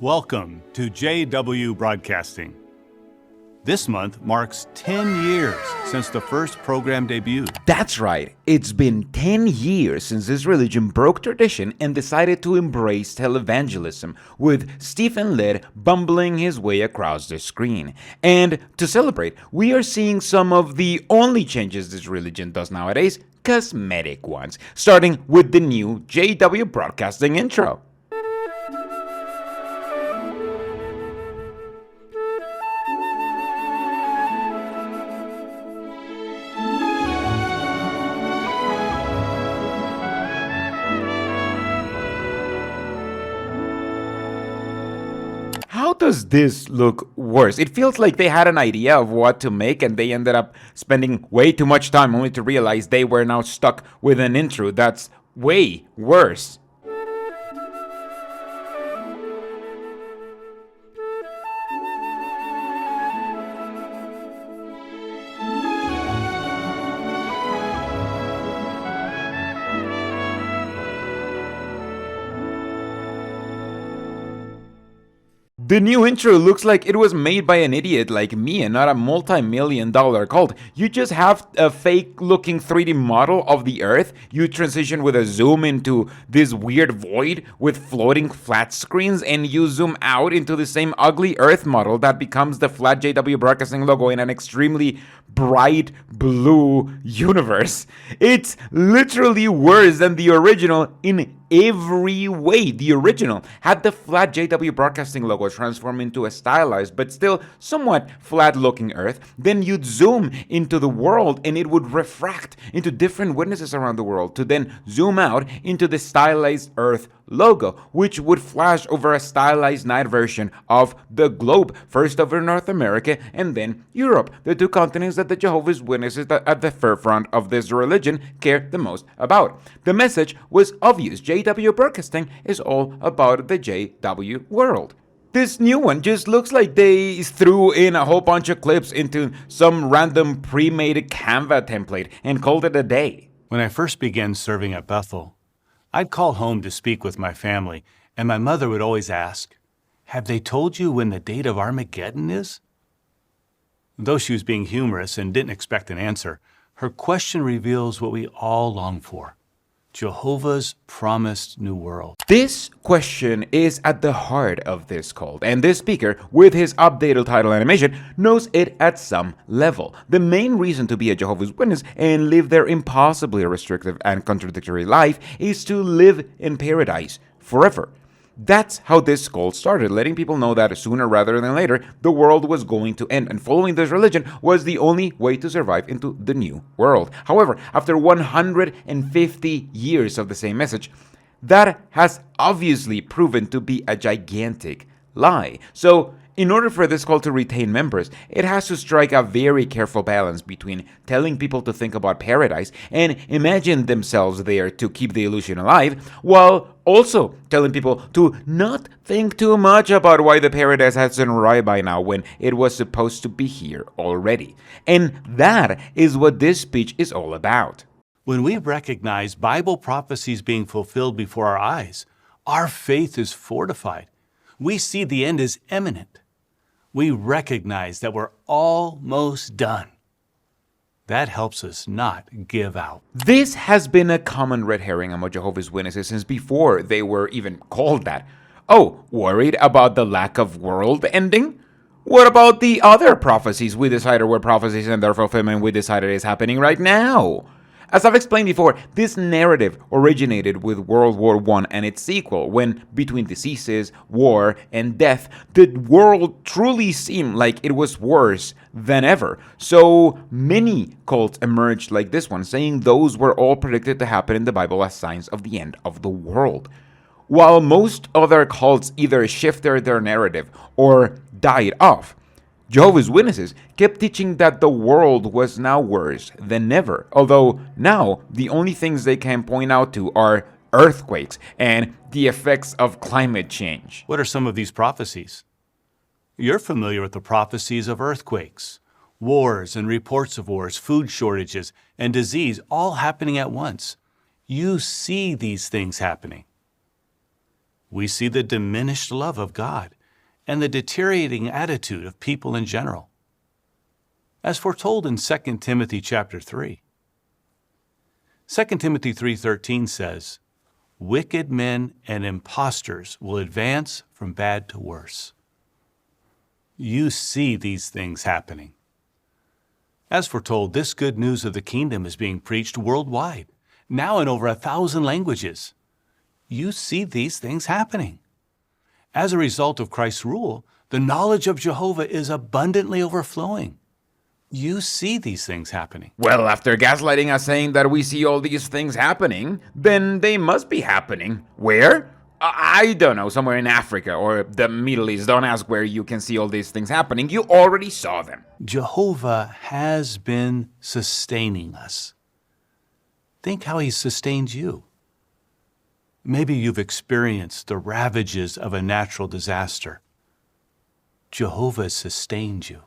Welcome to JW Broadcasting. This month marks 10 years since the first program debuted. That's right. It's been 10 years since this religion broke tradition and decided to embrace televangelism, with Stephen Litt bumbling his way across the screen. And to celebrate, we are seeing some of the only changes this religion does nowadays, cosmetic ones, starting with the new JW Broadcasting intro. How does this look worse? It feels like they had an idea of what to make and they ended up spending way too much time only to realize they were now stuck with an intro that's way worse. The new intro looks like it was made by an idiot like me and not a multi-million-dollar cult. You just have a fake-looking 3D model of the Earth. You transition with a zoom into this weird void with floating flat screens, and you zoom out into the same ugly Earth model that becomes the flat JW Broadcasting logo in an extremely bright blue universe. It's literally worse than the original in every way. The original had the flat JW Broadcasting logo transform into a stylized but still somewhat flat looking Earth. Then you'd zoom into the world and it would refract into different witnesses around the world to then zoom out into the stylized Earth logo, which would flash over a stylized night version of the globe, first over North America and then Europe, the two continents that the Jehovah's Witnesses at the forefront of this religion care the most about. The message was obvious. JW Broadcasting is all about the JW world. This new one just looks like they threw in a whole bunch of clips into some random pre-made Canva template and called it a day. When I first began serving at Bethel, I'd call home to speak with my family, and my mother would always ask, "Have they told you when the date of Armageddon is?" Though she was being humorous and didn't expect an answer, her question reveals what we all long for: Jehovah's promised new world. This question is at the heart of this cult, and this speaker, with his updated title animation, knows it at some level. The main reason to be a Jehovah's Witness and live their impossibly restrictive and contradictory life is to live in paradise forever. That's how this cult started, letting people know that sooner rather than later, the world was going to end, and following this religion was the only way to survive into the new world. However, after 150 years of the same message, that has obviously proven to be a gigantic lie. So, in order for this cult to retain members, it has to strike a very careful balance between telling people to think about paradise and imagine themselves there to keep the illusion alive, while also telling people to not think too much about why the paradise hasn't arrived by now when it was supposed to be here already. And that is what this speech is all about. When we recognize Bible prophecies being fulfilled before our eyes, our faith is fortified. We see the end is imminent. We recognize that we're almost done. That helps us not give out. This has been a common red herring among Jehovah's Witnesses since before they were even called that. Oh, worried about the lack of world ending? What about the other prophecies we decided were prophecies and their fulfillment we decided is happening right now? As I've explained before, this narrative originated with World War I and its sequel, when between diseases, war, and death, the world truly seemed like it was worse than ever. So many cults emerged like this one, saying those were all predicted to happen in the Bible as signs of the end of the world. While most other cults either shifted their narrative or died off, Jehovah's Witnesses kept teaching that the world was now worse than ever, although now the only things they can point out to are earthquakes and the effects of climate change. What are some of these prophecies? You're familiar with the prophecies of earthquakes, wars and reports of wars, food shortages, and disease all happening at once. You see these things happening. We see the diminished love of God and the deteriorating attitude of people in general, as foretold in 2 Timothy chapter 3. 2 Timothy 3:13 says, "Wicked men and impostors will advance from bad to worse." You see these things happening. As foretold, this good news of the kingdom is being preached worldwide, now in over 1,000 languages. You see these things happening. As a result of Christ's rule, the knowledge of Jehovah is abundantly overflowing. You see these things happening. Well, after gaslighting us saying that we see all these things happening, then they must be happening. Where? I don't know, somewhere in Africa or the Middle East. Don't ask where you can see all these things happening. You already saw them. Jehovah has been sustaining us. Think how He sustains you. Maybe you've experienced the ravages of a natural disaster. Jehovah sustained you.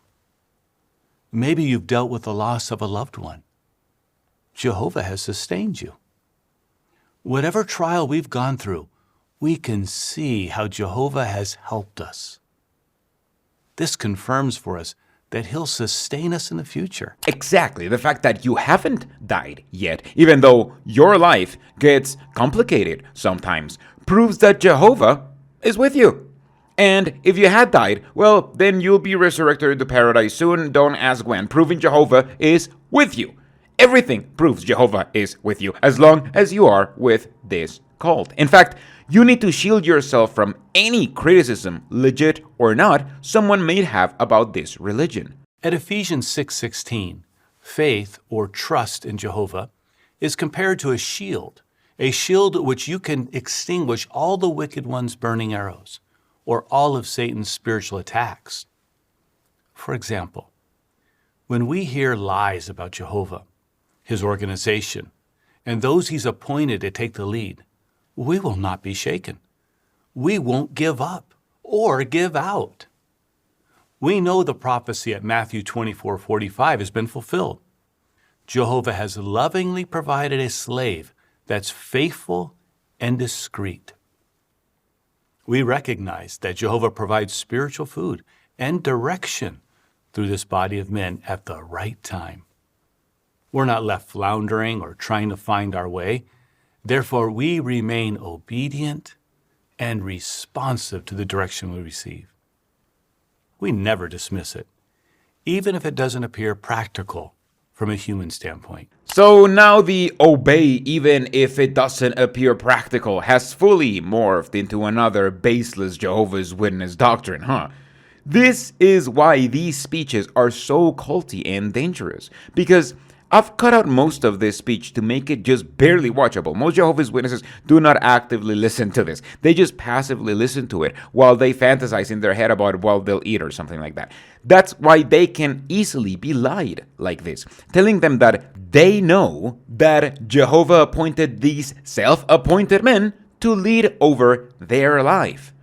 Maybe you've dealt with the loss of a loved one. Jehovah has sustained you. Whatever trial we've gone through, we can see how Jehovah has helped us. This confirms for us that He'll sustain us in the future. Exactly. The fact that you haven't died yet, even though your life gets complicated sometimes, proves that Jehovah is with you. And if you had died, well, then you'll be resurrected to paradise soon. Don't ask when. Proving Jehovah is with you. Everything proves Jehovah is with you, as long as you are with this cult. In fact, you need to shield yourself from any criticism, legit or not, someone may have about this religion. At Ephesians 6:16, faith or trust in Jehovah is compared to a shield which you can extinguish all the wicked one's burning arrows, or all of Satan's spiritual attacks. For example, when we hear lies about Jehovah, His organization, and those He's appointed to take the lead, we will not be shaken. We won't give up or give out. We know the prophecy at Matthew 24:45 has been fulfilled. Jehovah has lovingly provided a slave that's faithful and discreet. We recognize that Jehovah provides spiritual food and direction through this body of men at the right time. We're not left floundering or trying to find our way. Therefore, we remain obedient and responsive to the direction we receive. We never dismiss it, even if it doesn't appear practical from a human standpoint. So now the obey, even if it doesn't appear practical, has fully morphed into another baseless Jehovah's Witness doctrine, huh? This is why these speeches are so culty and dangerous, because I've cut out most of this speech to make it just barely watchable. Most Jehovah's Witnesses do not actively listen to this. They just passively listen to it while they fantasize in their head about what they'll eat or something like that. That's why they can easily be lied like this, telling them that they know that Jehovah appointed these self-appointed men to lead over their life.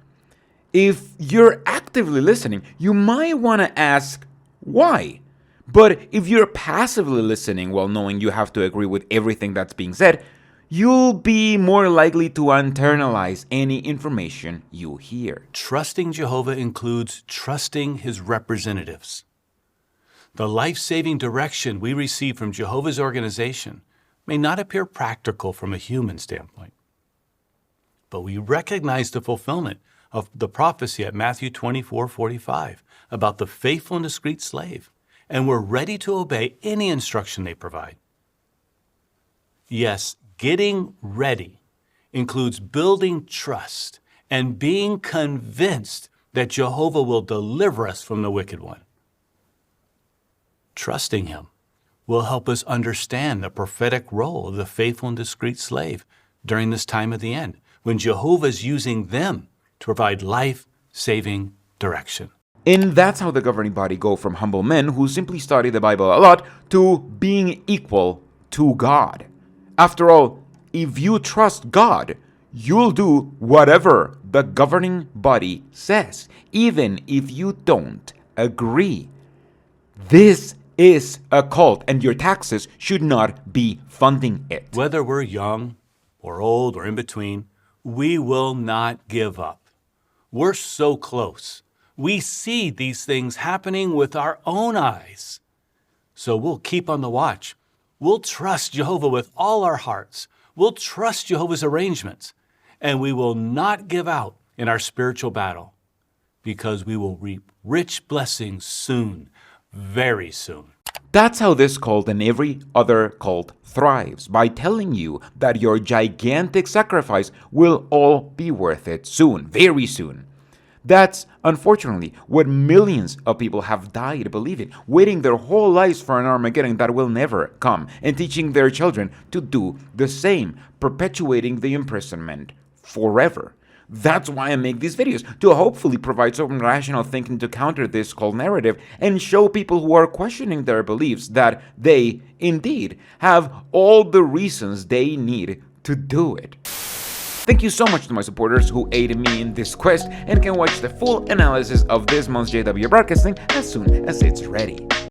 If you're actively listening, you might want to ask, why? But if you're passively listening while knowing you have to agree with everything that's being said, you'll be more likely to internalize any information you hear. Trusting Jehovah includes trusting His representatives. The life-saving direction we receive from Jehovah's organization may not appear practical from a human standpoint, but we recognize the fulfillment of the prophecy at Matthew 24:45 about the faithful and discreet slave, and we're ready to obey any instruction they provide. Yes, getting ready includes building trust and being convinced that Jehovah will deliver us from the wicked one. Trusting Him will help us understand the prophetic role of the faithful and discreet slave during this time of the end, when Jehovah is using them to provide life-saving direction. And that's how the governing body go from humble men who simply study the Bible a lot to being equal to God. After all, if you trust God, you'll do whatever the governing body says, even if you don't agree. This is a cult, and your taxes should not be funding it. Whether we're young or old or in between, we will not give up. We're so close. We see these things happening with our own eyes. So we'll keep on the watch. We'll trust Jehovah with all our hearts. We'll trust Jehovah's arrangements. And we will not give out in our spiritual battle, because we will reap rich blessings soon, very soon. That's how this cult and every other cult thrives, by telling you that your gigantic sacrifice will all be worth it soon, very soon. That's, unfortunately, what millions of people have died believing, waiting their whole lives for an Armageddon that will never come, and teaching their children to do the same, perpetuating the imprisonment forever. That's why I make these videos, to hopefully provide some rational thinking to counter this cult narrative and show people who are questioning their beliefs that they, indeed, have all the reasons they need to do it. Thank you so much to my supporters who aided me in this quest and can watch the full analysis of this month's JW broadcasting as soon as it's ready.